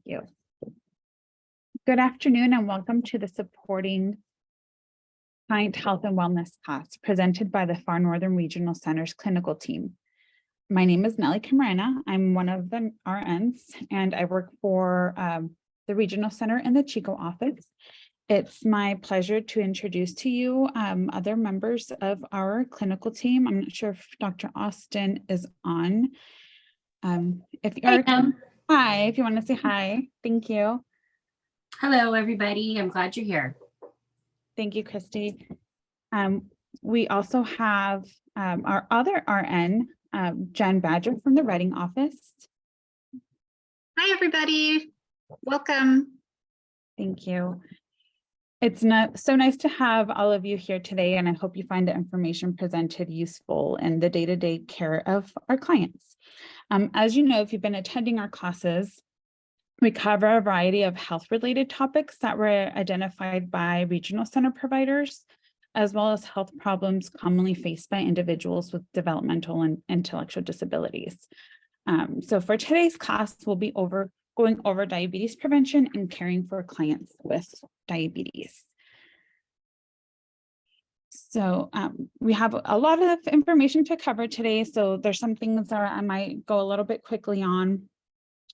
Thank you. Good afternoon and welcome to the Supporting Client Health and Wellness class presented by the Far Northern Regional Center's clinical team. My name is Nellie Camarena. I'm one of the RNs and I work for the Regional Center in the Chico office. It's my pleasure to introduce to you other members of our clinical team. I'm not sure if Dr. Austin is on. If you're, hi, if you want to say hi, thank you. Hello, everybody. I'm glad you're here. Thank you, Christy. We also have our other RN, Jen Badger from the Reading office. Hi, everybody. Welcome. Thank you. It's so nice to have all of you here today, and I hope you find the information presented useful in the day-to-day care of our clients. As you know, if you've been attending our classes, we cover a variety of health-related topics that were identified by regional center providers, as well as health problems commonly faced by individuals with developmental and intellectual disabilities. So for today's class, we'll be going over diabetes prevention and caring for clients with diabetes. So we have a lot of information to cover today. So there's some things that I might go a little bit quickly on,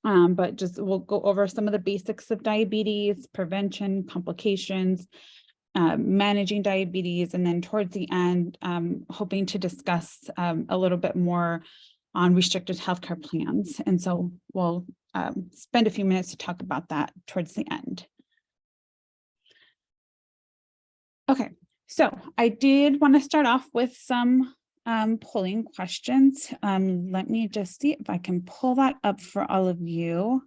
but just we'll go over some of the basics of diabetes, prevention, complications, managing diabetes, and then towards the end, hoping to discuss a little bit more on restricted healthcare plans. And so we'll spend a few minutes to talk about that towards the end. Okay, so I did want to start off with some polling questions. Let me just see if I can pull that up for all of you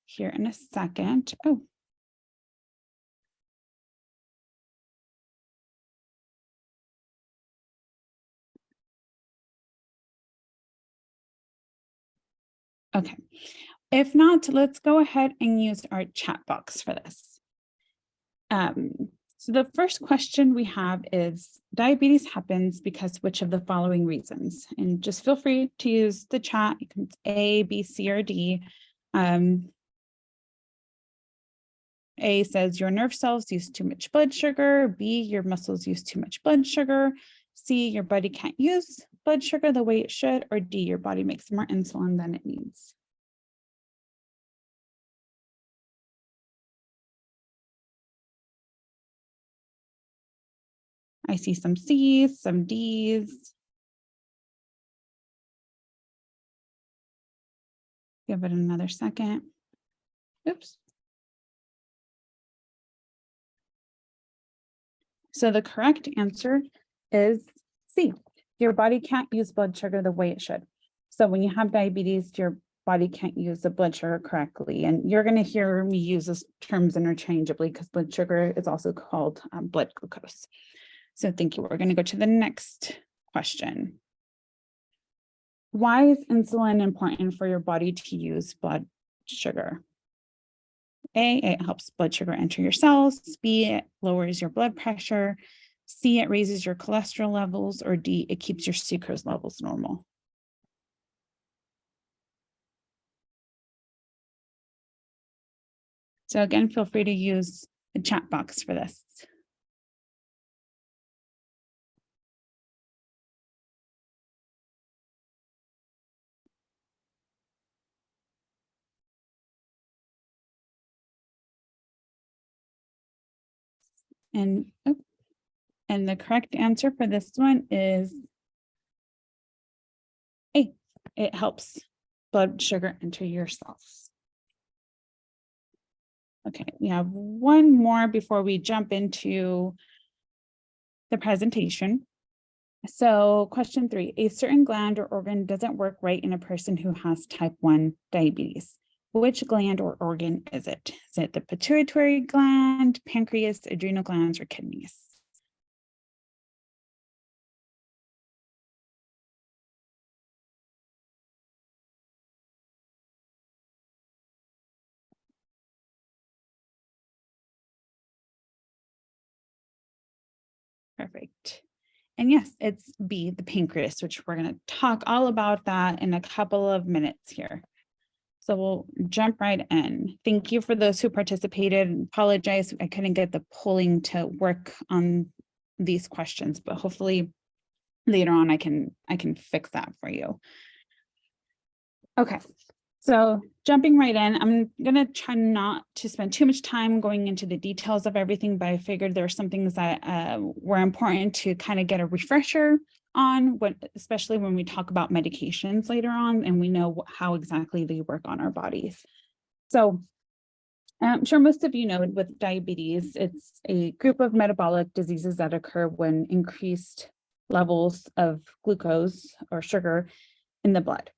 here in a second. Oh. Okay, if not, let's go ahead and use our chat box for this. So the first question we have is, diabetes happens because which of the following reasons? And just feel free to use the chat. You can A, B, C, or D. A says your nerve cells use too much blood sugar. B, your muscles use too much blood sugar. C, your body can't use blood sugar the way it should. Or D, your body makes more insulin than it needs. I see some C's, some D's. Give it another second. Oops. So the correct answer is C. Your body can't use blood sugar the way it should. So when you have diabetes, your body can't use the blood sugar correctly. And you're going to hear me use those terms interchangeably because blood sugar is also called blood glucose. So thank you. We're going to go to the next question. Why is insulin important for your body to use blood sugar? A, it helps blood sugar enter your cells. B, it lowers your blood pressure. C, it raises your cholesterol levels. Or D, it keeps your sucrose levels normal. So again, feel free to use the chat box for this. And the correct answer for this one is A. It helps blood sugar enter your cells. Okay, we have one more before we jump into the presentation. So question 3, a certain gland or organ doesn't work right in a person who has type 1 diabetes. Which gland or organ is it? Is it the pituitary gland, pancreas, adrenal glands, or kidneys? Perfect. And yes, it's B, the pancreas, which we're going to talk all about that in a couple of minutes here. So we'll jump right in. Thank you for those who participated. Apologize, I couldn't get the polling to work on these questions, but hopefully later on I can fix that for you. Okay, so jumping right in, I'm gonna try not to spend too much time going into the details of everything, but I figured there are some things that were important to kind of get a refresher on, especially when we talk about medications later on and we know how exactly they work on our bodies. So I'm sure most of you know with diabetes, it's a group of metabolic diseases that occur when increased levels of glucose or sugar in the blood.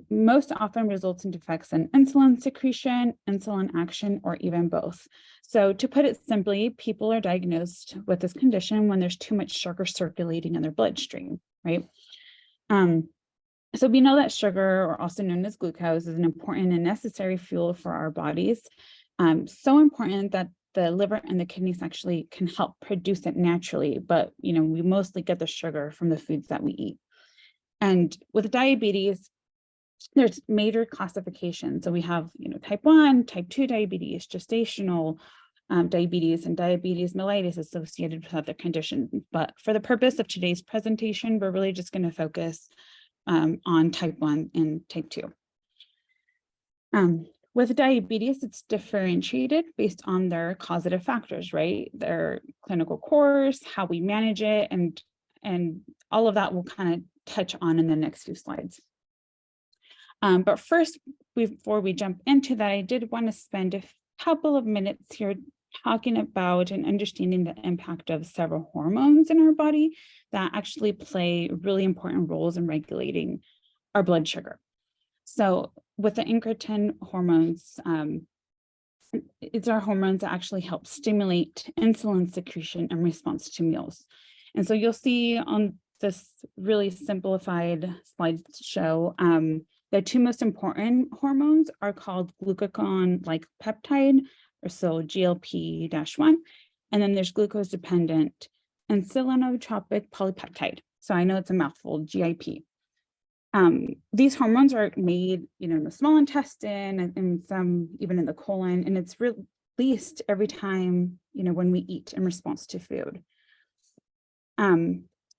Most often results in defects in insulin secretion, insulin action, or even both. So to put it simply, people are diagnosed with this condition when there's too much sugar circulating in their bloodstream, right? So we know that sugar, or also known as glucose, is an important and necessary fuel for our bodies. So important that the liver and the kidneys actually can help produce it naturally, but we mostly get the sugar from the foods that we eat. And with diabetes, there's major classifications. So we have, type 1, type 2 diabetes, gestational diabetes, and diabetes mellitus associated with other conditions. But for the purpose of today's presentation, we're really just going to focus on type 1 and type 2. With diabetes, it's differentiated based on their causative factors, right? Their clinical course, how we manage it, and all of that we'll kind of touch on in the next few slides. But first, before we jump into that, I did want to spend a couple of minutes here talking about and understanding the impact of several hormones in our body that actually play really important roles in regulating our blood sugar. So with the incretin hormones, it's our hormones that actually help stimulate insulin secretion in response to meals. And so you'll see on this really simplified slideshow, the two most important hormones are called glucagon-like peptide, or so GLP-1, and then there's glucose-dependent insulinotropic polypeptide. So I know it's a mouthful, GIP. These hormones are made, in the small intestine and some even in the colon, and it's released every time, when we eat in response to food.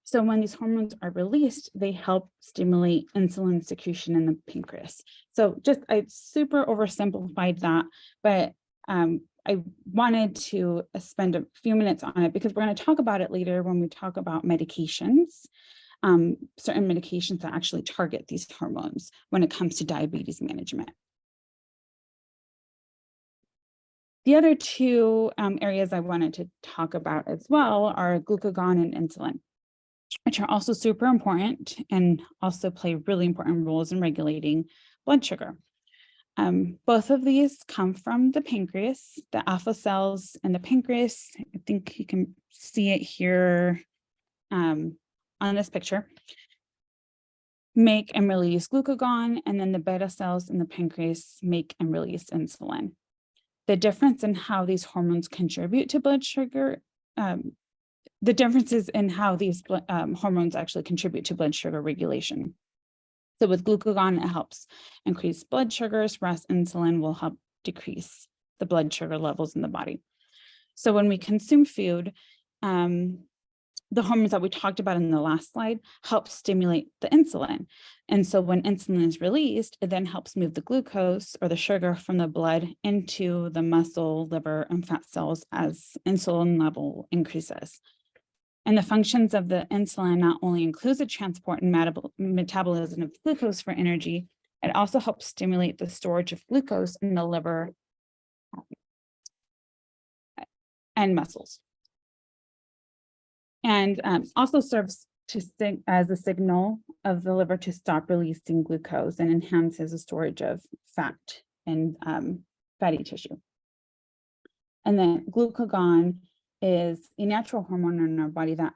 So when these hormones are released, they help stimulate insulin secretion in the pancreas. So I super oversimplified that, but I wanted to spend a few minutes on it because we're going to talk about it later when we talk about medications, certain medications that actually target these hormones when it comes to diabetes management. The other two areas I wanted to talk about as well are glucagon and insulin, which are also super important and also play really important roles in regulating blood sugar. Both of these come from the pancreas, the alpha cells in the pancreas. I think you can see it here on this picture. Make and release glucagon, and then the beta cells in the pancreas make and release insulin. The difference in how these hormones contribute to blood sugar, the differences in how these hormones actually contribute to blood sugar regulation. So with glucagon, it helps increase blood sugars, whereas insulin will help decrease the blood sugar levels in the body. So when we consume food, the hormones that we talked about in the last slide help stimulate the insulin. And so when insulin is released, it then helps move the glucose or the sugar from the blood into the muscle, liver, and fat cells as insulin level increases. And the functions of the insulin not only includes the transport and metabolism of glucose for energy, it also helps stimulate the storage of glucose in the liver and muscles. And also serves as a signal of the liver to stop releasing glucose and enhances the storage of fat and fatty tissue. And then glucagon is a natural hormone in our body that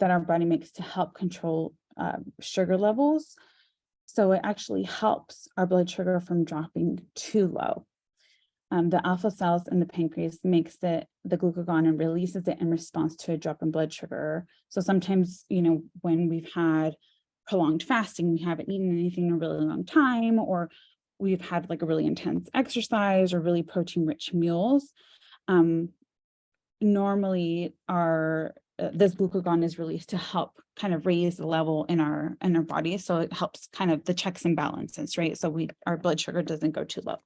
our body makes to help control sugar levels. So it actually helps our blood sugar from dropping too low. The alpha cells in the pancreas makes the glucagon and releases it in response to a drop in blood sugar. So sometimes, when we've had prolonged fasting, we haven't eaten anything in a really long time, or we've had like a really intense exercise or really protein-rich meals, normally this glucagon is released to help kind of raise the level in our body. So it helps kind of the checks and balances, right? So our blood sugar doesn't go too low.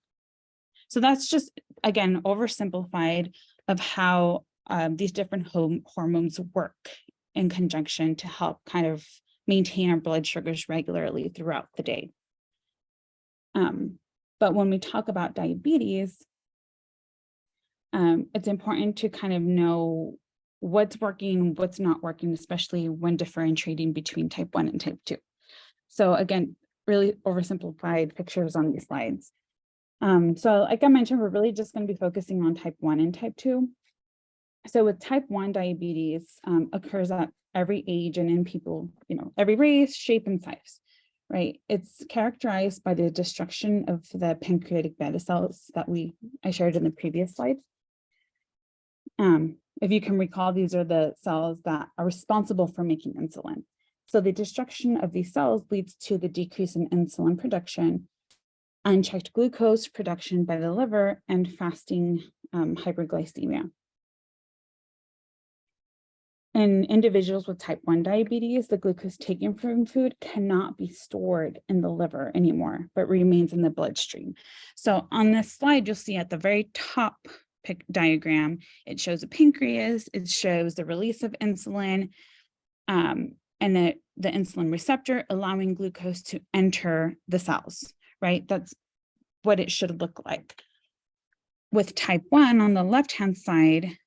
So that's just, again, oversimplified of how these different hormones work in conjunction to help kind of maintain our blood sugars regularly throughout the day. But when we talk about diabetes, it's important to kind of know what's working, what's not working, especially when differentiating between type 1 and type 2. So again, really oversimplified pictures on these slides. So like I mentioned, we're really just going to be focusing on type 1 and type 2. So with type 1 diabetes occurs at every age and in people, every race, shape, and size, right? It's characterized by the destruction of the pancreatic beta cells that I shared in the previous slide. If you can recall, these are the cells that are responsible for making insulin. So the destruction of these cells leads to the decrease in insulin production, unchecked glucose production by the liver, and fasting hyperglycemia. In individuals with type 1 diabetes, the glucose taken from food cannot be stored in the liver anymore, but remains in the bloodstream. So on this slide, you'll see at the very top diagram, it shows a pancreas, it shows the release of insulin, and the insulin receptor allowing glucose to enter the cells, right? That's what it should look like. With type 1 on the left-hand side,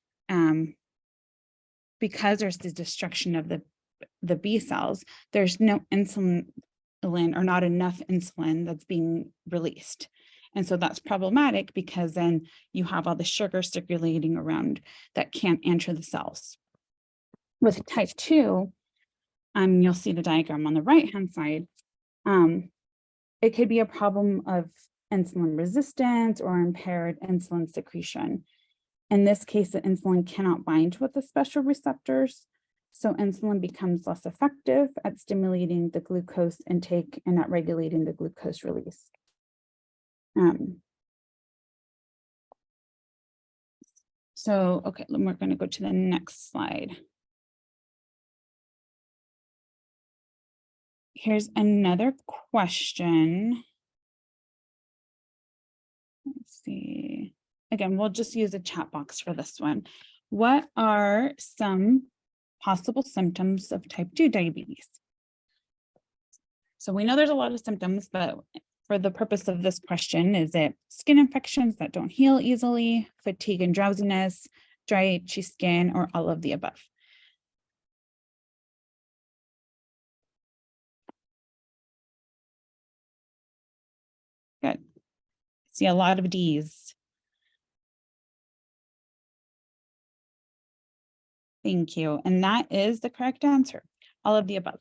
because there's the destruction of the B cells, there's no insulin or not enough insulin that's being released. And so that's problematic because then you have all the sugar circulating around that can't enter the cells. With type 2, you'll see the diagram on the right-hand side. It could be a problem of insulin resistance or impaired insulin secretion. In this case, the insulin cannot bind with the special receptors, so insulin becomes less effective at stimulating the glucose intake and at regulating the glucose release. Okay, we're going to go to the next slide. Here's another question. Let's see. Again, we'll just use a chat box for this one. What are some possible symptoms of type 2 diabetes? So we know there's a lot of symptoms, but for the purpose of this question, is it skin infections that don't heal easily, fatigue and drowsiness, dry, itchy skin, or all of the above? Good. See a lot of D's. Thank you. And that is the correct answer, all of the above.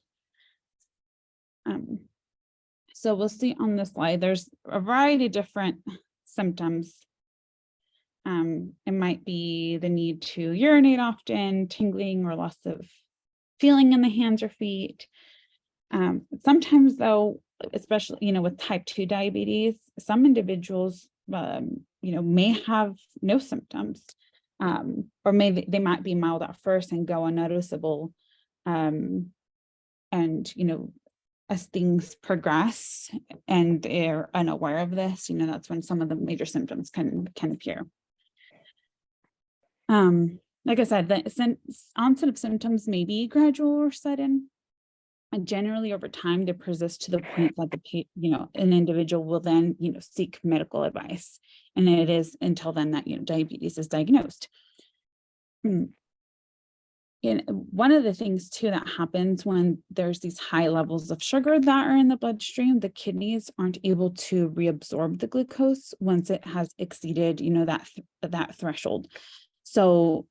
So we'll see on this slide, there's a variety of different symptoms. It might be the need to urinate often, tingling or loss of feeling in the hands or feet. Sometimes though, especially, with type 2 diabetes, some individuals, may have no symptoms, or maybe they might be mild at first and go unnoticeable. And, as things progress and they're unaware of this, that's when some of the major symptoms can appear. Like I said, the onset of symptoms may be gradual or sudden, and generally over time they persist to the point that an individual will then seek medical advice, and it is until then that diabetes is diagnosed. And one of the things too that happens when there's these high levels of sugar that are in the bloodstream, the kidneys aren't able to reabsorb the glucose once it has exceeded that threshold. So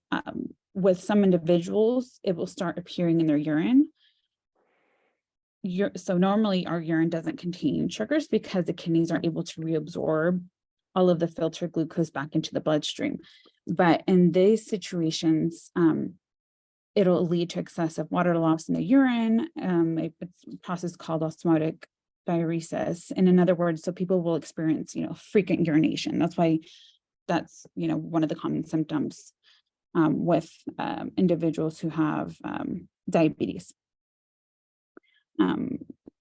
with some individuals, it will start appearing in their urine. So normally our urine doesn't contain sugars because the kidneys are able to reabsorb all of the filtered glucose back into the bloodstream. But in these situations, it'll lead to excessive water loss in the urine. It's a process called osmotic diuresis. And in other words, so people will experience, frequent urination. That's why that's, one of the common symptoms with individuals who have diabetes.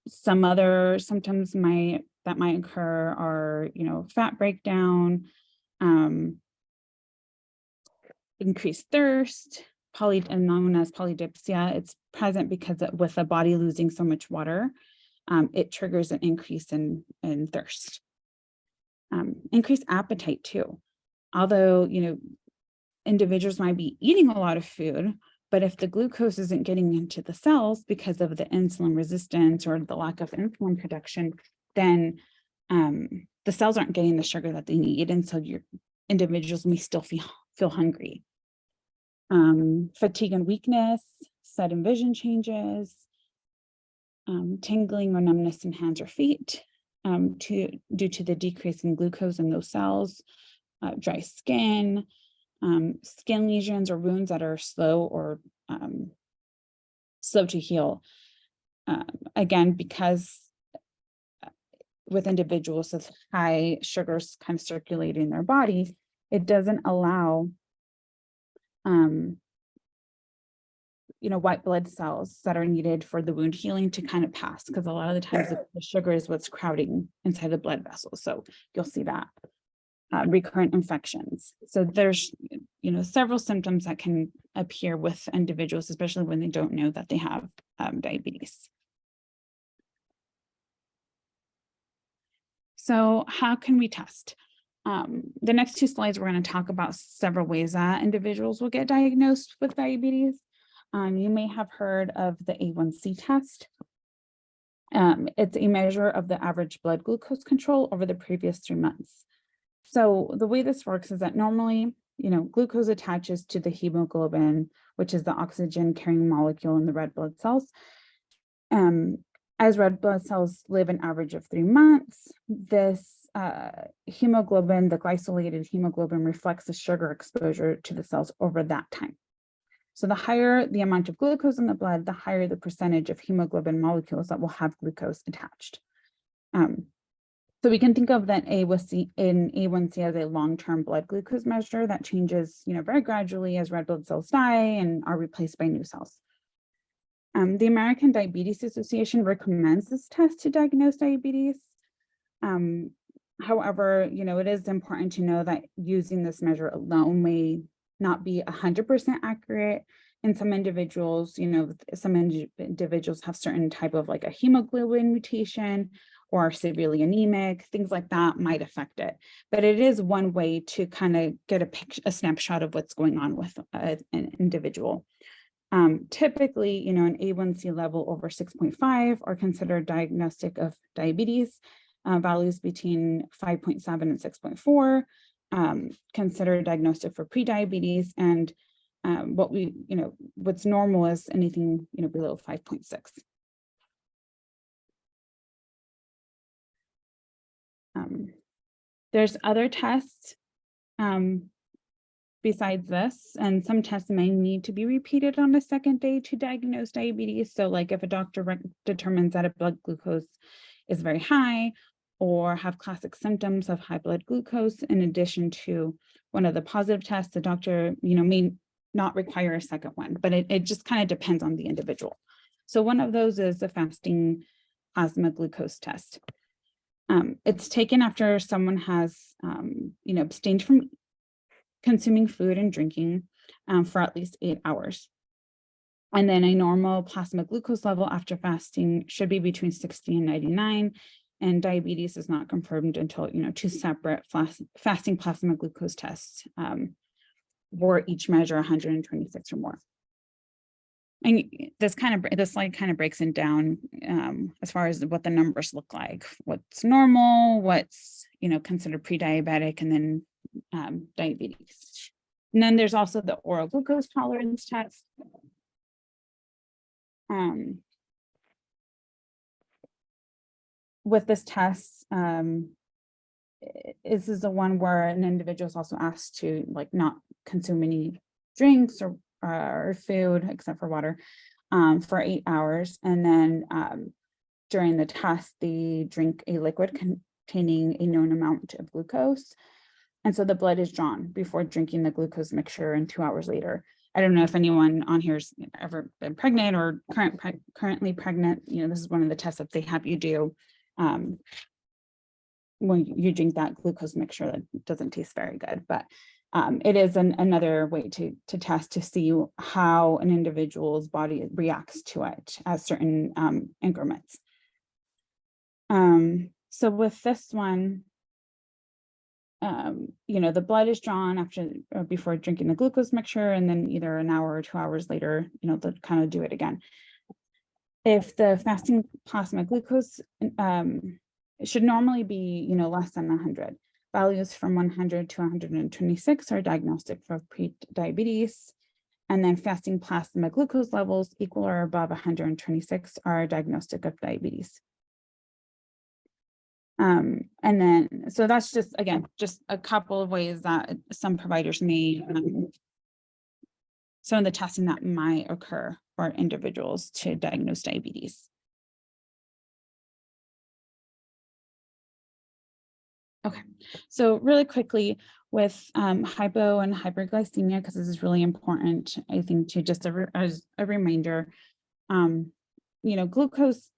Some other symptoms that might occur are, fat breakdown, increased thirst, known as polydipsia. It's present because with the body losing so much water, it triggers an increase in thirst. Increased appetite too. Although, individuals might be eating a lot of food, but if the glucose isn't getting into the cells because of the insulin resistance or the lack of insulin production, then the cells aren't getting the sugar that they need. And so your individuals may still feel hungry. Fatigue and weakness, sudden vision changes, tingling or numbness in hands or feet due to the decrease in glucose in those cells, dry skin, skin lesions or wounds that are slow to heal. Again, because with individuals with high sugars kind of circulating in their body, it doesn't allow white blood cells that are needed for the wound healing to kind of pass, because a lot of the times the sugar is what's crowding inside the blood vessels. So you'll see that. Recurrent infections. So there's, several symptoms that can appear with individuals, especially when they don't know that they have diabetes. So how can we test? The next two slides, we're going to talk about several ways that individuals will get diagnosed with diabetes. You may have heard of the A1C test. It's a measure of the average blood glucose control over the previous 3 months. So the way this works is that normally, glucose attaches to the hemoglobin, which is the oxygen carrying molecule in the red blood cells. As red blood cells live an average of 3 months, this hemoglobin, the glycosylated hemoglobin, reflects the sugar exposure to the cells over that time. So the higher the amount of glucose in the blood, the higher the percentage of hemoglobin molecules that will have glucose attached. So we can think of that A1C as a long-term blood glucose measure that changes, very gradually as red blood cells die and are replaced by new cells. The American Diabetes Association recommends this test to diagnose diabetes. However, it is important to know that using this measure alone may not be 100% accurate. In some individuals, some individuals have certain type of like a hemoglobin mutation or severely anemic, things like that might affect it. But it is one way to kind of get a snapshot of what's going on with an individual. Typically, an A1C level over 6.5 are considered diagnostic of diabetes. Values between 5.7 and 6.4 considered diagnostic for prediabetes, and what's normal is anything below 5.6. There's other tests besides this, and some tests may need to be repeated on the second day to diagnose diabetes. So like if a doctor determines that a blood glucose is very high or have classic symptoms of high blood glucose, in addition to one of the positive tests, the doctor may not require a second one, but it just kind of depends on the individual. So one of those is the fasting plasma glucose test. It's taken after someone has, abstained from consuming food and drinking for at least 8 hours. And then a normal plasma glucose level after fasting should be between 60 and 99. And diabetes is not confirmed until, 2 separate fasting plasma glucose tests where each measure 126 or more. And this slide kind of breaks it down as far as what the numbers look like, what's normal, what's, considered pre-diabetic, and then diabetes. And then there's also the oral glucose tolerance test. With this test, this is the one where an individual is also asked to not consume any drinks or food except for water for 8 hours. And then during the test, they drink a liquid containing a known amount of glucose. And so the blood is drawn before drinking the glucose mixture and 2 hours later. I don't know if anyone on here's ever been pregnant or currently pregnant. This is one of the tests that they have you do when you drink that glucose mixture. That doesn't taste very good, but it is another way to test to see how an individual's body reacts to it at certain increments. So with this one, the blood is drawn after or before drinking the glucose mixture, and then either an hour or 2 hours later, they'll kind of do it again. If the fasting plasma glucose it should normally be, less than 100. Values from 100 to 126 are diagnostic for pre-diabetes, and then fasting plasma glucose levels equal or above 126 are diagnostic of diabetes. And then, so that's just, again, just a couple of ways that some providers may, some of the testing that might occur for individuals to diagnose diabetes. Okay, so really quickly with hypo and hyperglycemia, because this is really important, I think, to just as a reminder, glucose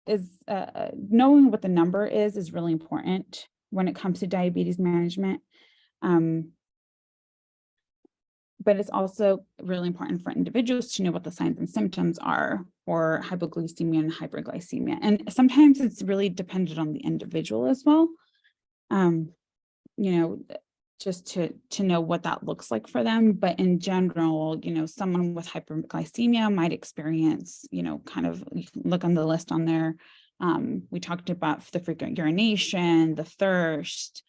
is knowing what the number is really important when it comes to diabetes management. But it's also really important for individuals to know what the signs and symptoms are for hypoglycemia and hyperglycemia. And sometimes it's really dependent on the individual as well. Just to know what that looks like for them. But in general, someone with hyperglycemia might experience, kind of, you can look on the list on there. We talked about the frequent urination, the thirst,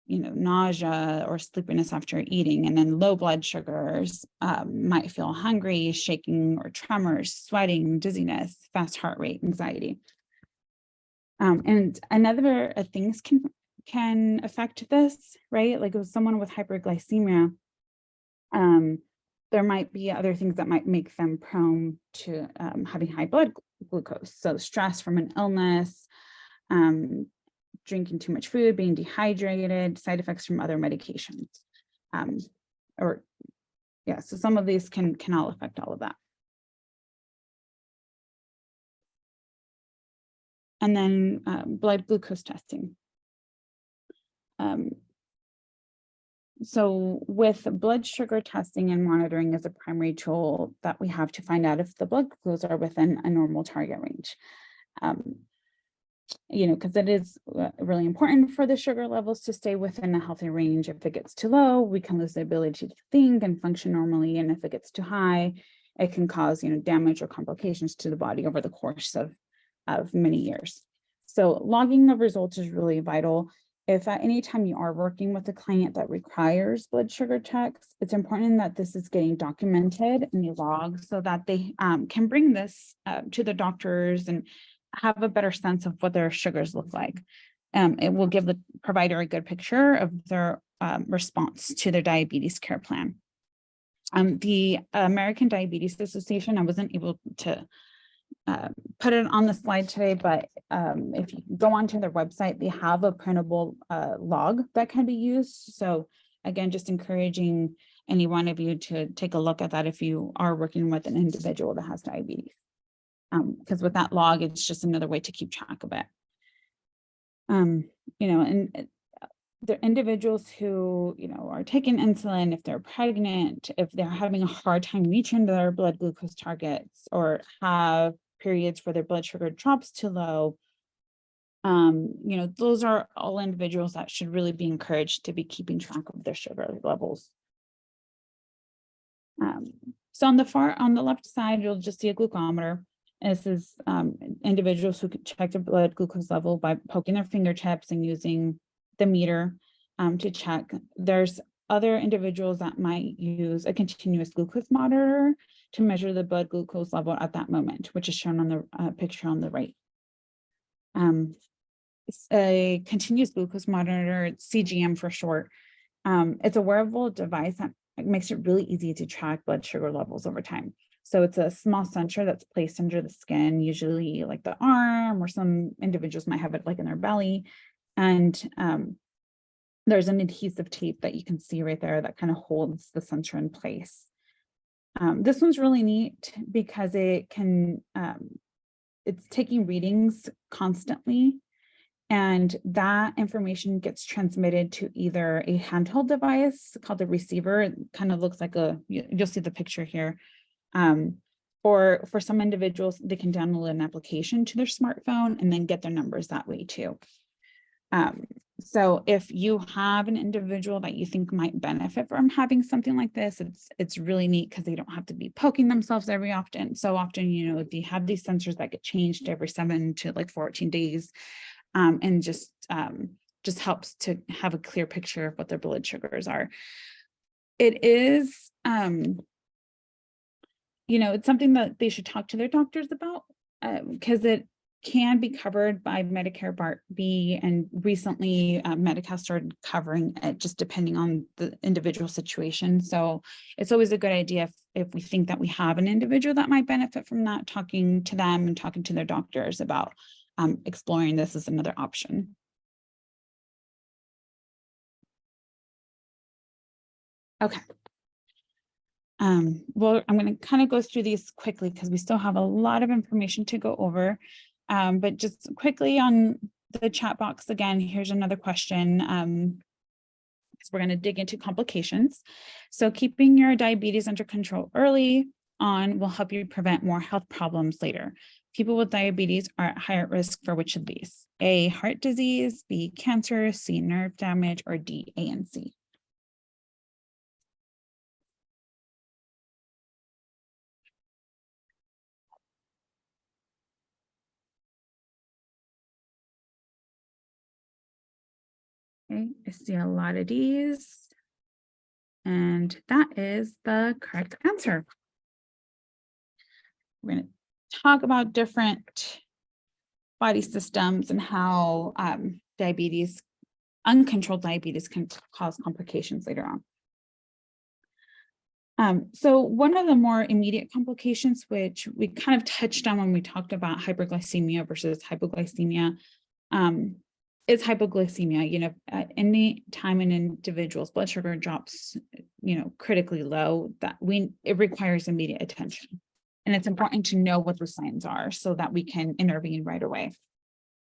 nausea or sleepiness after eating, and then low blood sugars, might feel hungry, shaking or tremors, sweating, dizziness, fast heart rate, anxiety. And another things can affect this, right? Like with someone with hyperglycemia, there might be other things that might make them prone to having high blood glucose. So stress from an illness, drinking too much food, being dehydrated, side effects from other medications. So some of these can all affect all of that. And then blood glucose testing. So with blood sugar testing and monitoring is a primary tool that we have to find out if the blood glucose are within a normal target range. Because it is really important for the sugar levels to stay within a healthy range. If it gets too low, we can lose the ability to think and function normally. And if it gets too high, it can cause, damage or complications to the body over the course of many years. So logging the results is really vital. If at any time you are working with a client that requires blood sugar checks, it's important that this is getting documented in the log so that they can bring this to the doctors and have a better sense of what their sugars look like. It will give the provider a good picture of their response to their diabetes care plan. The American Diabetes Association, I wasn't able to put it on the slide today, but if you go onto their website, they have a printable log that can be used. So again, just encouraging any one of you to take a look at that if you are working with an individual that has diabetes. Because with that log, it's just another way to keep track of it. And the individuals who, are taking insulin, if they're pregnant, if they're having a hard time reaching their blood glucose targets or have periods where their blood sugar drops too low, those are all individuals that should really be encouraged to be keeping track of their sugar levels. So on the left side, you'll just see a glucometer. This is individuals who can check their blood glucose level by poking their fingertips and using the meter to check. There's other individuals that might use a continuous glucose monitor to measure the blood glucose level at that moment, which is shown on the picture on the right. It's a continuous glucose monitor, CGM for short. It's a wearable device that makes it really easy to track blood sugar levels over time. So it's a small sensor that's placed under the skin, usually like the arm, or some individuals might have it like in their belly. And there's an adhesive tape that you can see right there that kind of holds the sensor in place. This one's really neat because it can, it's taking readings constantly, and that information gets transmitted to either a handheld device called the receiver. It kind of looks like you'll see the picture here. Or for some individuals, they can download an application to their smartphone and then get their numbers that way too. So if you have an individual that you think might benefit from having something like this, it's really neat because they don't have to be poking themselves so often, they have these sensors that get changed every 7 to like 14 days, and just helps to have a clear picture of what their blood sugars are. It is, it's something that they should talk to their doctors about, because it can be covered by Medicare Part B, and recently Medi-Cal started covering it, just depending on the individual situation. So it's always a good idea if we think that we have an individual that might benefit from that, talking to them and talking to their doctors about exploring this as another option. Okay. Well, I'm going to kind of go through these quickly because we still have a lot of information to go over. But just quickly on the chat box again, here's another question. Because we're going to dig into complications. So keeping your diabetes under control early on will help you prevent more health problems later. People with diabetes are at higher risk for which of these? A, heart disease, B, cancer, C, nerve damage, or D, A and C? Okay, I see a lot of D's, and that is the correct answer. We're going to talk about different body systems and how uncontrolled diabetes can cause complications later on. So one of the more immediate complications, which we kind of touched on when we talked about hyperglycemia versus hypoglycemia, is hypoglycemia. At any time an individual's blood sugar drops, critically low, it requires immediate attention. And it's important to know what the signs are so that we can intervene right away.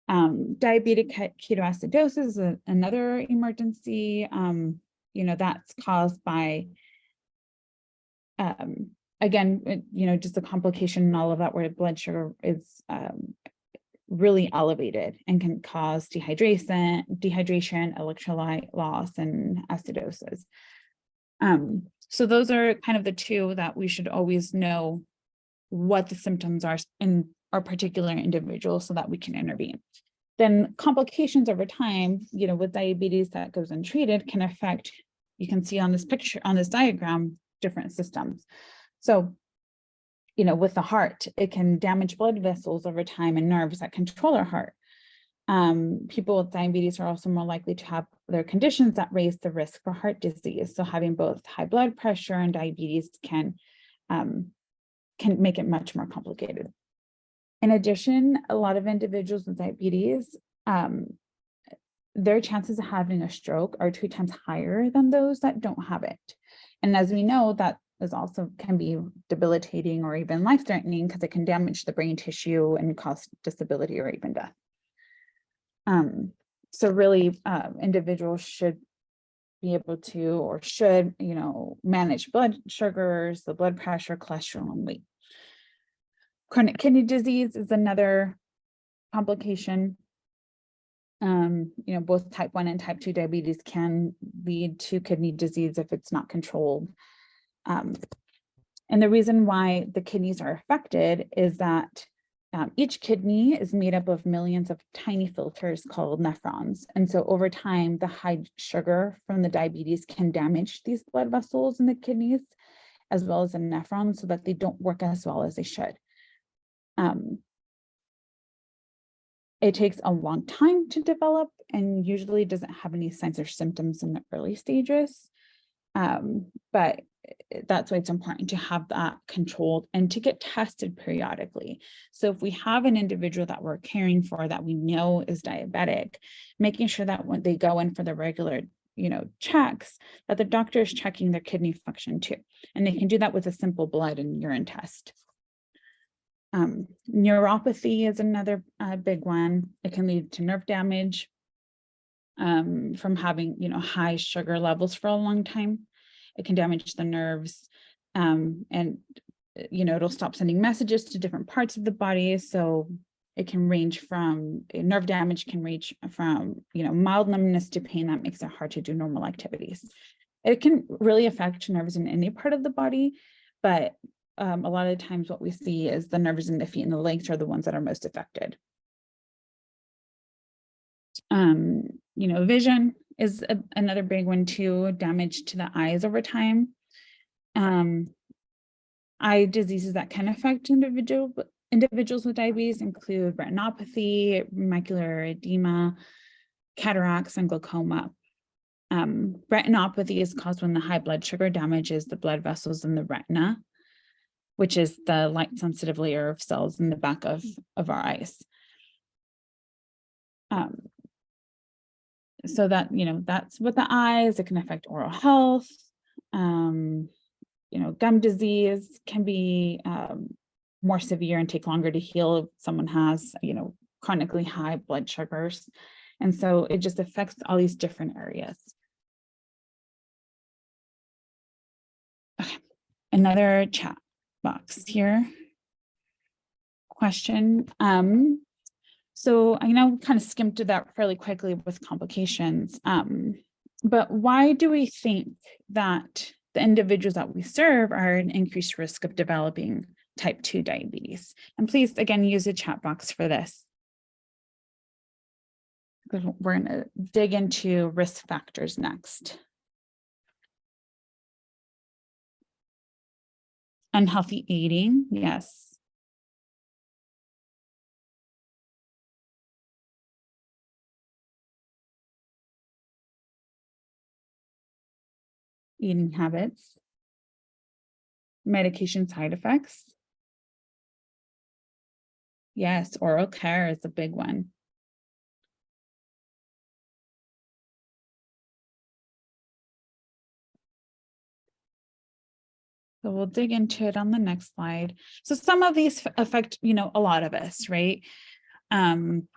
Diabetic ketoacidosis is another emergency. That's caused by, again, just a complication and all of that, where blood sugar is really elevated and can cause dehydration, electrolyte loss, and acidosis. So those are kind of the two that we should always know what the symptoms are in our particular individual so that we can intervene. Then complications over time, with diabetes that goes untreated can affect, you can see on this picture, on this diagram, different systems. So, with the heart, it can damage blood vessels over time and nerves that control our heart. People with diabetes are also more likely to have their conditions that raise the risk for heart disease. So having both high blood pressure and diabetes can make it much more complicated. In addition, a lot of individuals with diabetes, their chances of having a stroke are 2 times higher than those that don't have it. And as we know, that is also can be debilitating or even life-threatening because it can damage the brain tissue and cause disability or even death. So really, individuals should be able to, or should, manage blood sugars, the blood pressure, cholesterol, and weight. Chronic kidney disease is another complication. Both type 1 and type 2 diabetes can lead to kidney disease if it's not controlled. And the reason why the kidneys are affected is that each kidney is made up of millions of tiny filters called nephrons. And so over time, the high sugar from the diabetes can damage these blood vessels in the kidneys, as well as the nephrons, so that they don't work as well as they should. It takes a long time to develop and usually doesn't have any signs or symptoms in the early stages. But that's why it's important to have that controlled and to get tested periodically. So if we have an individual that we're caring for that we know is diabetic, making sure that when they go in for the regular, checks, that the doctor is checking their kidney function too. And they can do that with a simple blood and urine test. Neuropathy is another big one. It can lead to nerve damage from having, high sugar levels for a long time. It can damage the nerves, and it'll stop sending messages to different parts of the body. So it can range from nerve damage can range from, mild numbness to pain that makes it hard to do normal activities. It can really affect nerves in any part of the body, but a lot of the times what we see is the nerves in the feet and the legs are the ones that are most affected. Vision is another big one too, damage to the eyes over time. Eye diseases that can affect individuals with diabetes include retinopathy, macular edema, cataracts, and glaucoma. Retinopathy is caused when the high blood sugar damages the blood vessels in the retina, which is the light sensitive layer of cells in the back of our eyes. So that, that's with the eyes. It can affect oral health. Gum disease can be more severe and take longer to heal if someone has, chronically high blood sugars. And so it just affects all these different areas. Okay, another chat box here. Question. So I know we kind of skimmed through that fairly quickly with complications, but why do we think that the individuals that we serve are at an increased risk of developing type 2 diabetes? And please, again, use the chat box for this. Because we're going to dig into risk factors next. Unhealthy eating, yes. Eating habits, medication side effects. Yes, oral care is a big one. So we'll dig into it on the next slide. So some of these affect, a lot of us, right? Some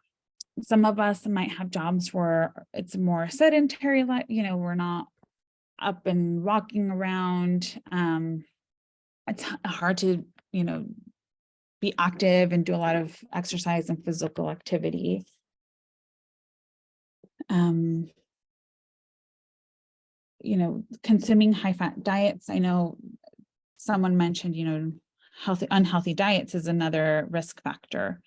of us might have jobs where it's more sedentary, like, we're not up and walking around. It's hard to, be active and do a lot of exercise and physical activity. Consuming high fat diets. I know someone mentioned, unhealthy diets is another risk factor.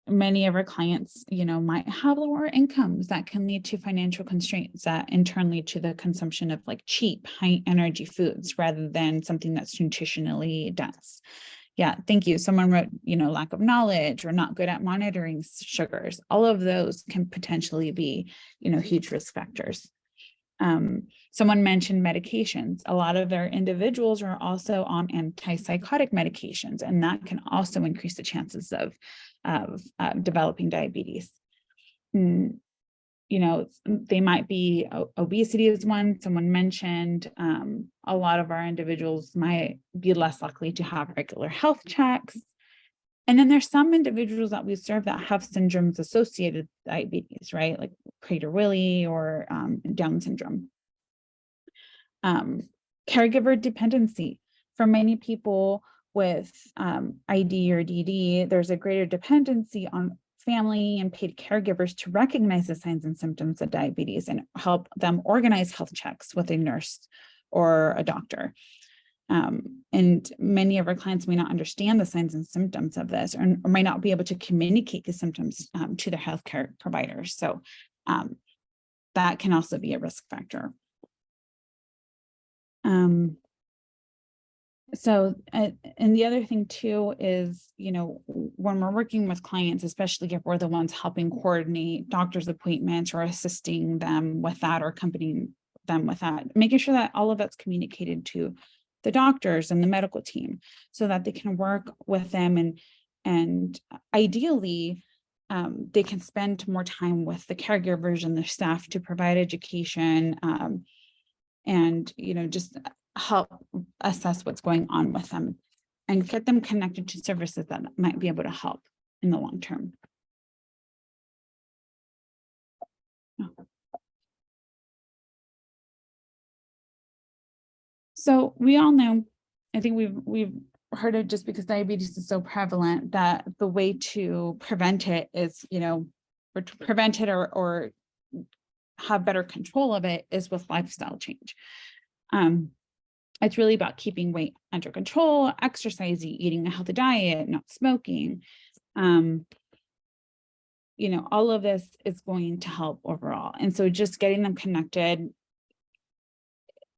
Many of our clients, might have lower incomes that can lead to financial constraints that in turn lead to the consumption of like cheap, high energy foods rather than something that's nutritionally dense. Yeah, thank you. Someone wrote, lack of knowledge or not good at monitoring sugars. All of those can potentially be, huge risk factors. Someone mentioned medications. A lot of their individuals are also on antipsychotic medications, and that can also increase the chances of developing diabetes. They might be, obesity is one someone mentioned. A lot of our individuals might be less likely to have regular health checks. And then there's some individuals that we serve that have syndromes associated with diabetes, right? Like Prader-Willi or Down syndrome. Caregiver dependency. For many people with ID or DD, there's a greater dependency on family and paid caregivers to recognize the signs and symptoms of diabetes and help them organize health checks with a nurse or a doctor. And many of our clients may not understand the signs and symptoms of this, or might not be able to communicate the symptoms to their healthcare providers. So that can also be a risk factor. And the other thing too is, when we're working with clients, especially if we're the ones helping coordinate doctor's appointments or assisting them with that or accompanying them with that, making sure that all of that's communicated to the doctors and the medical team so that they can work with them, and ideally they can spend more time with the caregivers and the staff to provide education, and just help assess what's going on with them and get them connected to services that might be able to help in the long term. So we all know, I think we've heard it just because diabetes is so prevalent, that the way to prevent it is, or to prevent it or have better control of it is with lifestyle change. It's really about keeping weight under control, exercising, eating a healthy diet, not smoking. All of this is going to help overall. And so just getting them connected.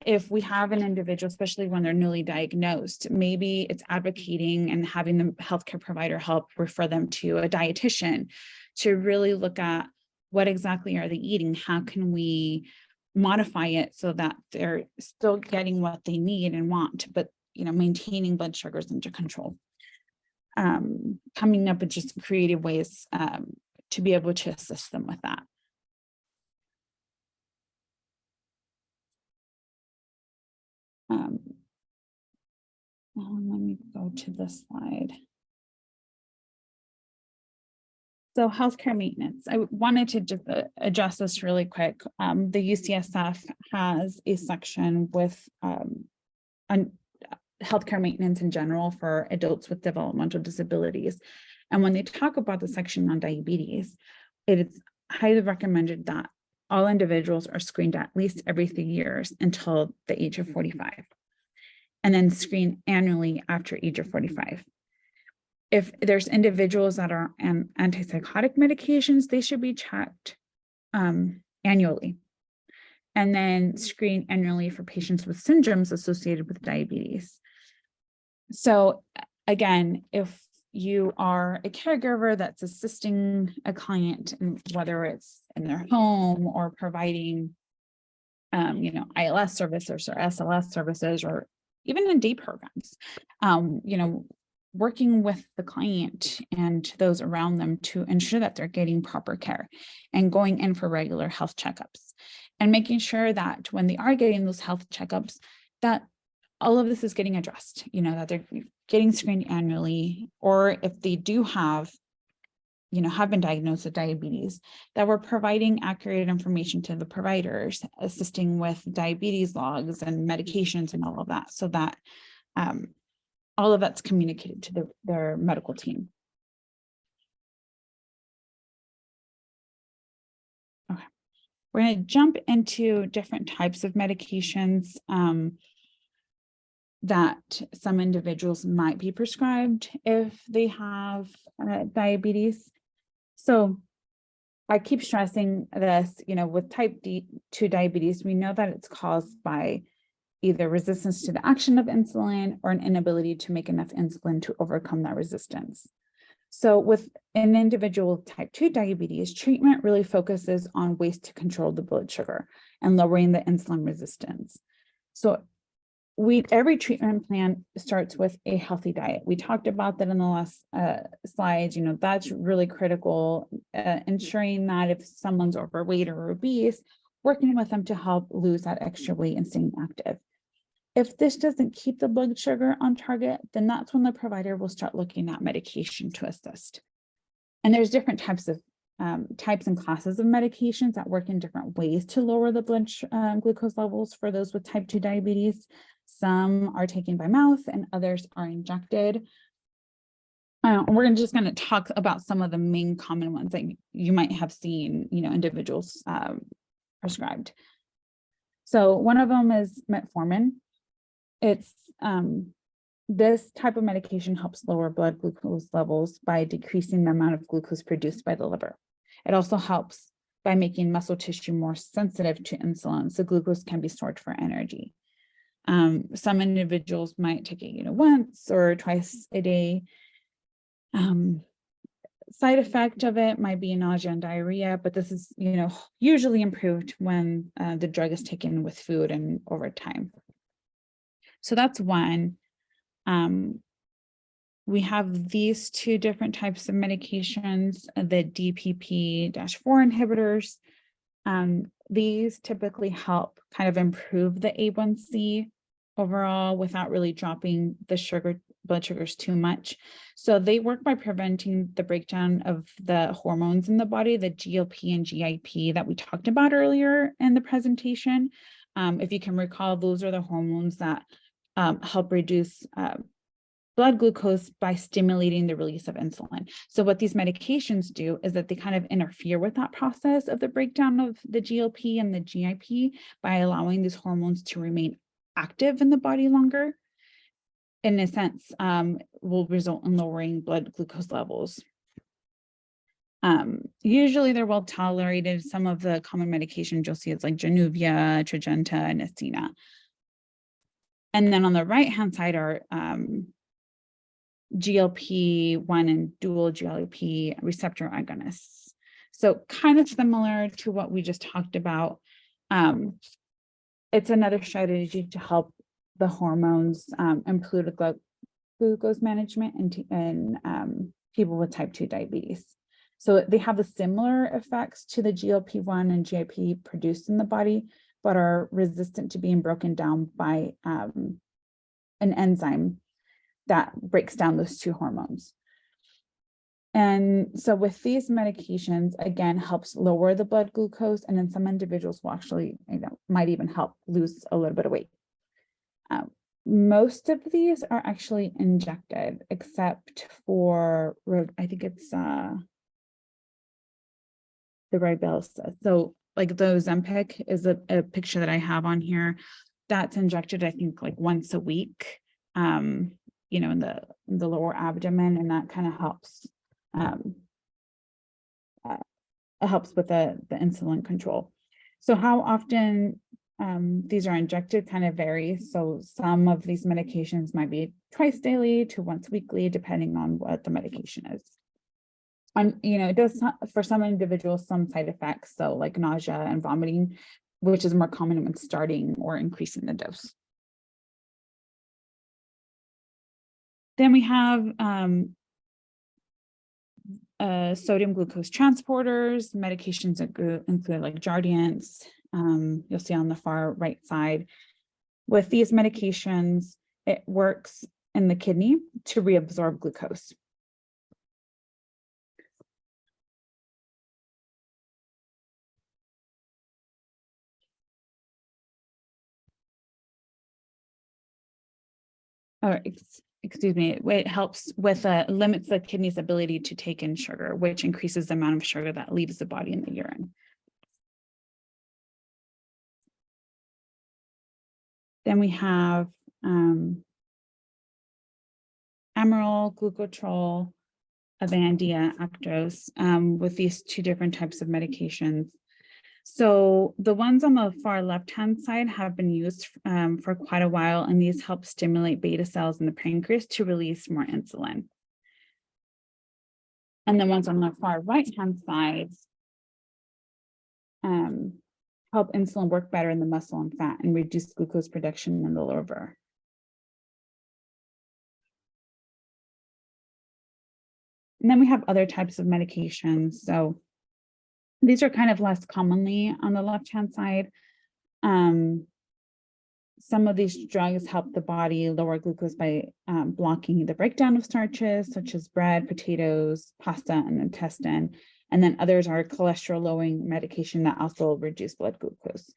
If we have an individual, especially when they're newly diagnosed, maybe it's advocating and having the healthcare provider help refer them to a dietitian to really look at what exactly are they eating? How can we modify it so that they're still getting what they need and want, but maintaining blood sugars under control. Coming up with just creative ways to be able to assist them with that. Let me go to this slide. So healthcare maintenance. I wanted to just address this really quick. The UCSF has a section with on healthcare maintenance in general for adults with developmental disabilities. And when they talk about the section on diabetes, it is highly recommended that all individuals are screened at least every 3 years until the age of 45, and then screened annually after age of 45. If there's individuals that are on antipsychotic medications, they should be checked annually, and then screened annually for patients with syndromes associated with diabetes. So again, if you are a caregiver that's assisting a client, whether it's in their home or providing, ILS services or SLS services, or even in day programs, working with the client and those around them to ensure that they're getting proper care and going in for regular health checkups, and making sure that when they are getting those health checkups, that all of this is getting addressed, that they're getting screened annually, or if they do have been diagnosed with diabetes, that we're providing accurate information to the providers, assisting with diabetes logs and medications and all of that, so that all of that's communicated to their medical team. Okay, we're going to jump into different types of medications that some individuals might be prescribed if they have diabetes. So I keep stressing this, with type 2 diabetes, we know that it's caused by either resistance to the action of insulin or an inability to make enough insulin to overcome that resistance. So with an individual with type 2 diabetes, treatment really focuses on ways to control the blood sugar and lowering the insulin resistance. So every treatment plan starts with a healthy diet. We talked about that in the last slides. That's really critical, ensuring that if someone's overweight or obese, working with them to help lose that extra weight and staying active. If this doesn't keep the blood sugar on target, then that's when the provider will start looking at medication to assist. And there's different types and classes of medications that work in different ways to lower the blood glucose levels for those with type 2 diabetes. Some are taken by mouth and others are injected. We're just going to talk about some of the main common ones that you might have seen, individuals prescribed. So one of them is metformin. It's this type of medication helps lower blood glucose levels by decreasing the amount of glucose produced by the liver. It also helps by making muscle tissue more sensitive to insulin, so glucose can be stored for energy. Some individuals might take it, once or twice a day. side effect of it might be nausea and diarrhea, but this is, usually improved when the drug is taken with food and over time. So that's one. We have these two different types of medications, the DPP-4 inhibitors. These typically help kind of improve the A1C overall without really dropping the blood sugars too much. So they work by preventing the breakdown of the hormones in the body, the GLP and GIP that we talked about earlier in the presentation. If you can recall, those are the hormones that help reduce blood glucose by stimulating the release of insulin. So what these medications do is that they kind of interfere with that process of the breakdown of the GLP and the GIP by allowing these hormones to remain active in the body longer. In a sense, will result in lowering blood glucose levels. Usually they're well tolerated. Some of the common medications you'll see is like Januvia, Tradjenta, and Acina. And then on the right-hand side are GLP-1 and dual GLP receptor agonists. So kind of similar to what we just talked about. It's another strategy to help the hormones improve glucose management in people with type 2 diabetes. So they have the similar effects to the GLP-1 and GIP produced in the body, but are resistant to being broken down by an enzyme that breaks down those two hormones. And so with these medications, again, helps lower the blood glucose, and in some individuals will actually, might even help lose a little bit of weight. Most of these are actually injected, except for, I think it's the Ribelsa. So like the Ozempic is a picture that I have on here. That's injected, I think, like once a week. In the lower abdomen, and that kind of helps. It helps with the insulin control. So how often these are injected kind of varies. So some of these medications might be twice daily to once weekly, depending on what the medication is. It does, for some individuals, some side effects, so like nausea and vomiting, which is more common when starting or increasing the dose. Then we have sodium glucose transporters, medications that include like Jardiance. You'll see on the far right side. With these medications, it works in the kidney to reabsorb glucose. Excuse me, it helps with limits the kidney's ability to take in sugar, which increases the amount of sugar that leaves the body in the urine. Then we have Amaryl, Glucotrol, Avandia, Actros, with these two different types of medications. So the ones on the far left-hand side have been used for quite a while, and these help stimulate beta cells in the pancreas to release more insulin. And the ones on the far right-hand side help insulin work better in the muscle and fat and reduce glucose production in the liver. And then we have other types of medications. So these are kind of less commonly on the left-hand side. Some of these drugs help the body lower glucose by blocking the breakdown of starches, such as bread, potatoes, pasta, and intestine. And then others are cholesterol-lowering medication that also reduce blood glucose.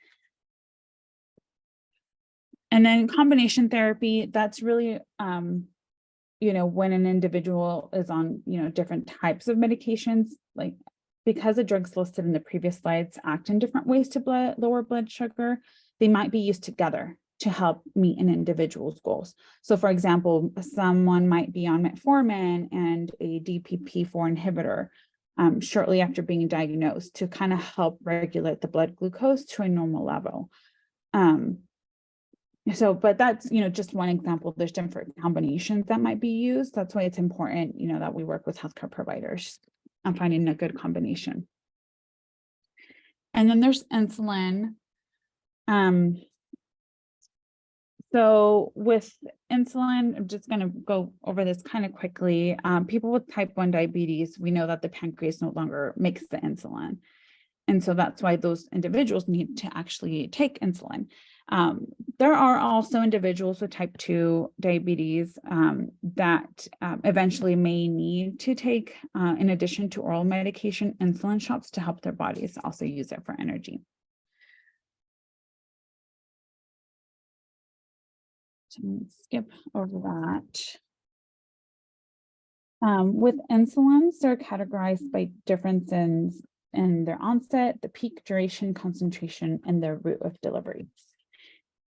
And then combination therapy, that's really, when an individual is on, different types of medications, like because the drugs listed in the previous slides act in different ways to lower blood sugar, they might be used together to help meet an individual's goals. So for example, someone might be on metformin and a DPP-4 inhibitor shortly after being diagnosed to kind of help regulate the blood glucose to a normal level. But that's, just one example. There's different combinations that might be used. That's why it's important, that we work with healthcare providers. and finding a good combination. And then there's insulin. So with insulin, I'm just going to go over this kind of quickly. People with type 1 diabetes, we know that the pancreas no longer makes the insulin. And so that's why those individuals need to actually take insulin. There are also individuals with type 2 diabetes that eventually may need to take, in addition to oral medication, insulin shots to help their bodies also use it for energy. So I'm going to skip over that. With insulins, they're categorized by differences in their onset, the peak duration, concentration, and their route of delivery.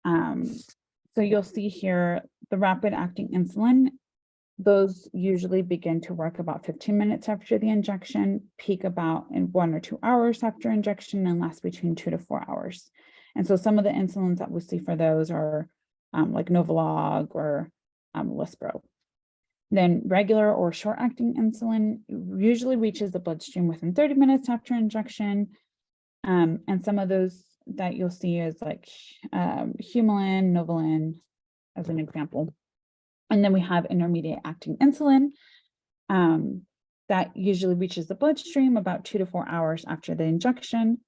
So you'll see here the rapid acting insulin, those usually begin to work about 15 minutes after the injection, peak about in 1 or 2 hours after injection, and last between 2 to 4 hours. And so some of the insulins that we see for those are like Novolog or Lispro. Then regular or short-acting insulin usually reaches the bloodstream within 30 minutes after injection. And some of those that you'll see is like Humulin, Novolin, as an example. And then we have intermediate acting insulin that usually reaches the bloodstream about 2 to 4 hours after the injection.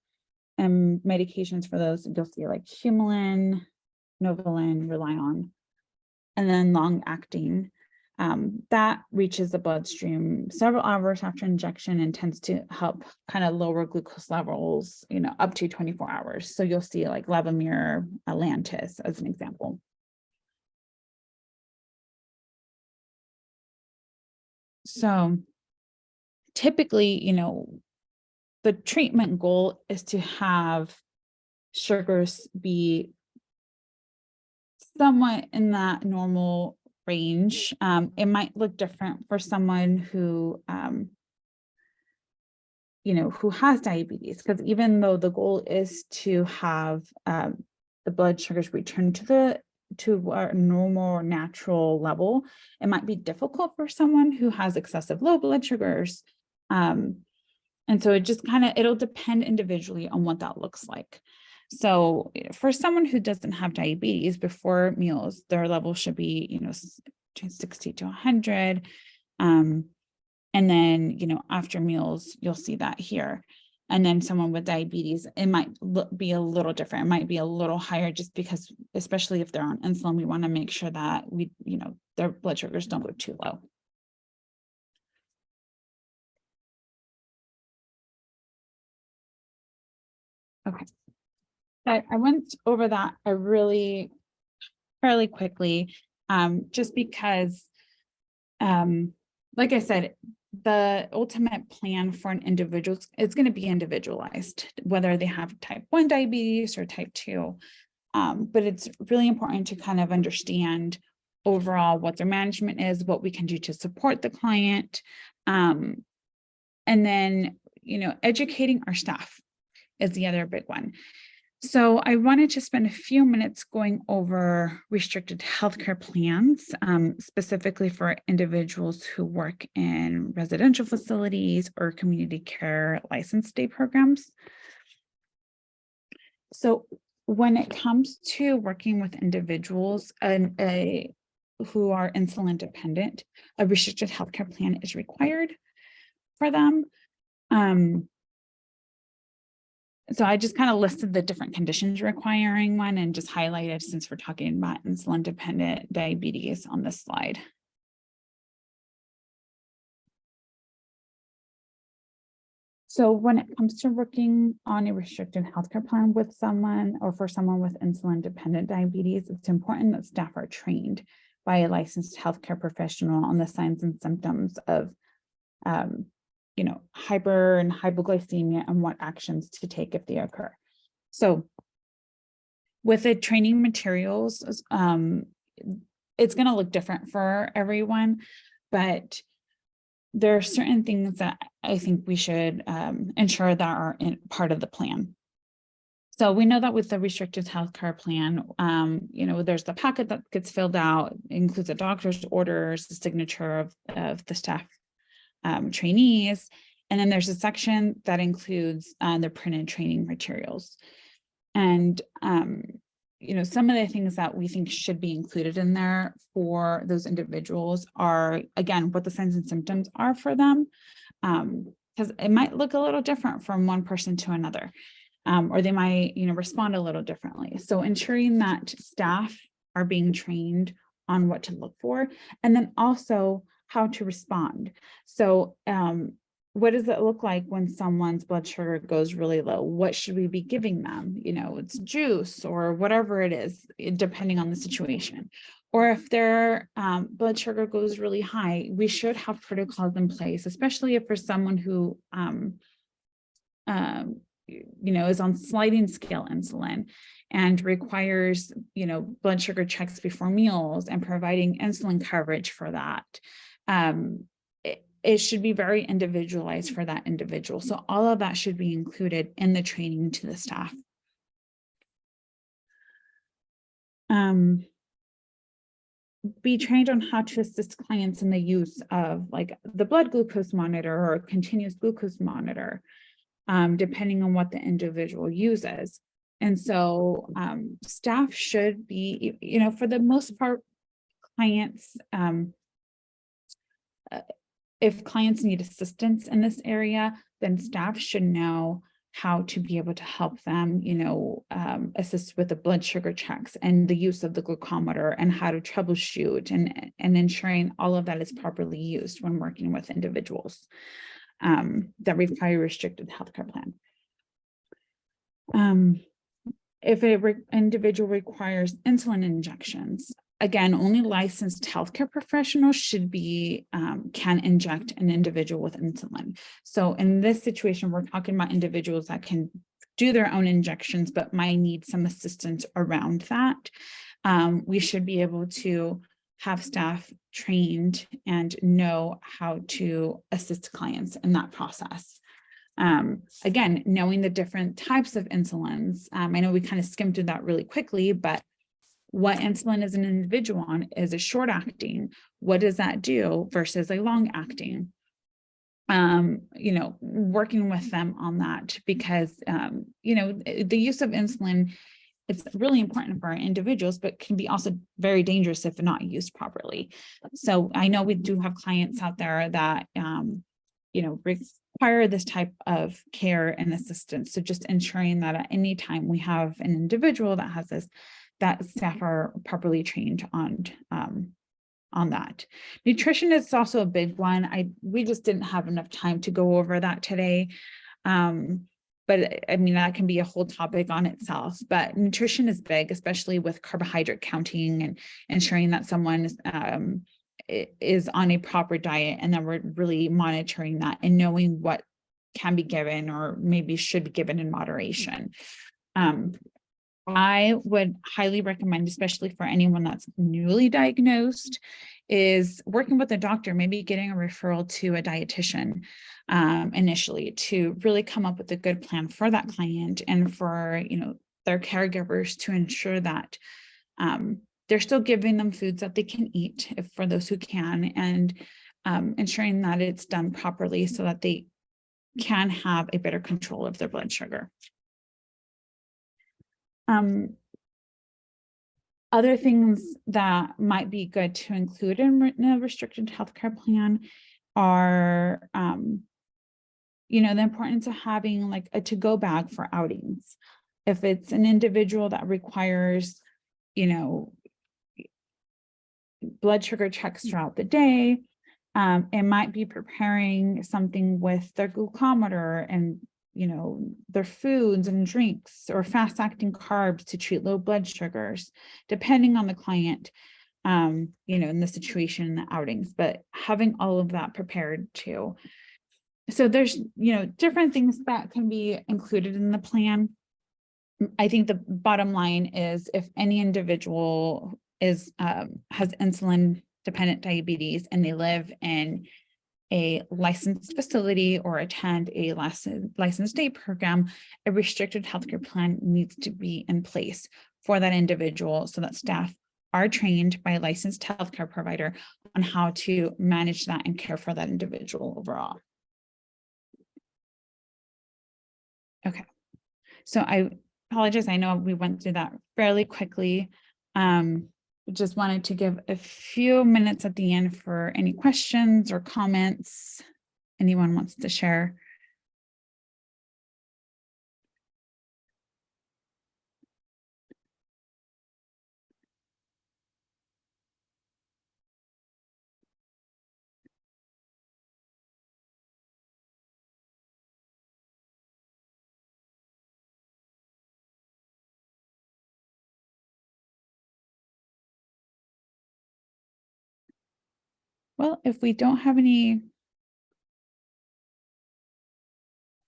And medications for those, you'll see like Humulin, Novolin, Relion. And then long acting, that reaches the bloodstream several hours after injection and tends to help kind of lower glucose levels, up to 24 hours. So you'll see like Levemir, Lantus as an example. So typically, the treatment goal is to have sugars be somewhat in that normal range. It might look different for someone who, who has diabetes, because even though the goal is to have the blood sugars return to our normal or natural level, it might be difficult for someone who has excessive low blood sugars. And so it just it'll depend individually on what that looks like. So for someone who doesn't have diabetes, before meals, their level should be, between 60 to 100. And then, after meals, you'll see that here. And then someone with diabetes, it might be a little different. It might be a little higher just because, especially if they're on insulin, we want to make sure that their blood sugars don't go too low. Okay. I went over that fairly quickly, just because, like I said, the ultimate plan for an individual, it's going to be individualized, whether they have type 1 diabetes or type 2. But it's really important to kind of understand overall what their management is, what we can do to support the client. And then, educating our staff is the other big one. So I wanted to spend a few minutes going over restricted healthcare plans, specifically for individuals who work in residential facilities or community care licensed day programs. So when it comes to working with individuals who are insulin dependent, a restricted healthcare plan is required for them. So I just kind of listed the different conditions requiring one and just highlighted, since we're talking about insulin dependent diabetes on this slide. So when it comes to working on a restricted healthcare plan with someone or for someone with insulin dependent diabetes, it's important that staff are trained by a licensed healthcare professional on the signs and symptoms of hyper and hypoglycemia and what actions to take if they occur. So with the training materials, it's going to look different for everyone, but there are certain things that I think we should ensure that are part of the plan. So we know that with the restricted healthcare plan, there's the packet that gets filled out, includes the doctor's orders, the signature of the staff trainees, And then there's a section that includes the printed training materials. And, some of the things that we think should be included in there for those individuals are, again, what the signs and symptoms are for them, because it might look a little different from one person to another, or they might, respond a little differently. So ensuring that staff are being trained on what to look for, and then also how to respond. So, what does it look like when someone's blood sugar goes really low? What should we be giving them? It's juice or whatever it is, depending on the situation. Or if their blood sugar goes really high, we should have protocols in place, especially if for someone who, is on sliding scale insulin and requires, blood sugar checks before meals and providing insulin coverage for that. It should be very individualized for that individual. So all of that should be included in the training to the staff. Be trained on how to assist clients in the use of like the blood glucose monitor or continuous glucose monitor, depending on what the individual uses. And so staff should be, for the most part, clients, if clients need assistance in this area, then staff should know how to be able to help them, assist with the blood sugar checks and the use of the glucometer and how to troubleshoot and ensuring all of that is properly used when working with individuals that require a restricted healthcare plan. If an individual requires insulin injections, again, only licensed healthcare professionals should be, can inject an individual with insulin. So in this situation, we're talking about individuals that can do their own injections, but might need some assistance around that. We should be able to have staff trained and know how to assist clients in that process. Again, knowing the different types of insulins. I know we kind of skimmed through that really quickly, but what insulin is an individual on is a short acting. What does that do versus a long acting? Working with them on that because, the use of insulin, it's really important for our individuals, but can be also very dangerous if not used properly. So I know we do have clients out there that, require this type of care and assistance. So just ensuring that at any time we have an individual that has this, that staff are properly trained on that. Nutrition is also a big one. We just didn't have enough time to go over that today. But I mean, that can be a whole topic on itself, but nutrition is big, especially with carbohydrate counting and ensuring that someone is on a proper diet, and then we're really monitoring that and knowing what can be given or maybe should be given in moderation. I would highly recommend, especially for anyone that's newly diagnosed, is working with a doctor, maybe getting a referral to a dietitian initially to really come up with a good plan for that client and for, their caregivers to ensure that they're still giving them foods that they can eat for those who can, and ensuring that it's done properly so that they can have a better control of their blood sugar. Other things that might be good to include in a restricted healthcare plan are, the importance of having like a to-go bag for outings. If it's an individual that requires, blood sugar checks throughout the day, it might be preparing something with their glucometer and their foods and drinks or fast acting carbs to treat low blood sugars, depending on the client, in the situation, the outings, but having all of that prepared too. So there's, different things that can be included in the plan. I think the bottom line is if any individual has insulin dependent diabetes and they live in a licensed facility or attend a licensed day program, a restricted healthcare plan needs to be in place for that individual so that staff are trained by a licensed healthcare provider on how to manage that and care for that individual overall. So I apologize. I know we went through that fairly quickly. Just wanted to give a few minutes at the end for any questions or comments anyone wants to share. Well, if we don't have any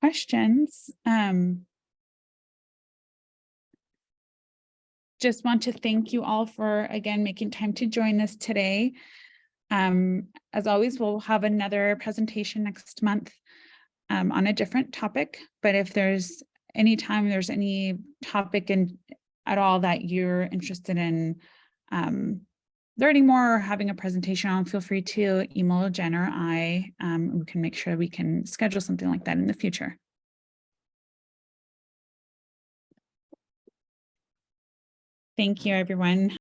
questions, just want to thank you all for, again, making time to join us today. As always, we'll have another presentation next month on a different topic, but if there's any topic at all that you're interested in learning more or having a presentation on, feel free to email Jen or I. We can make sure we can schedule something like that in the future. Thank you, everyone.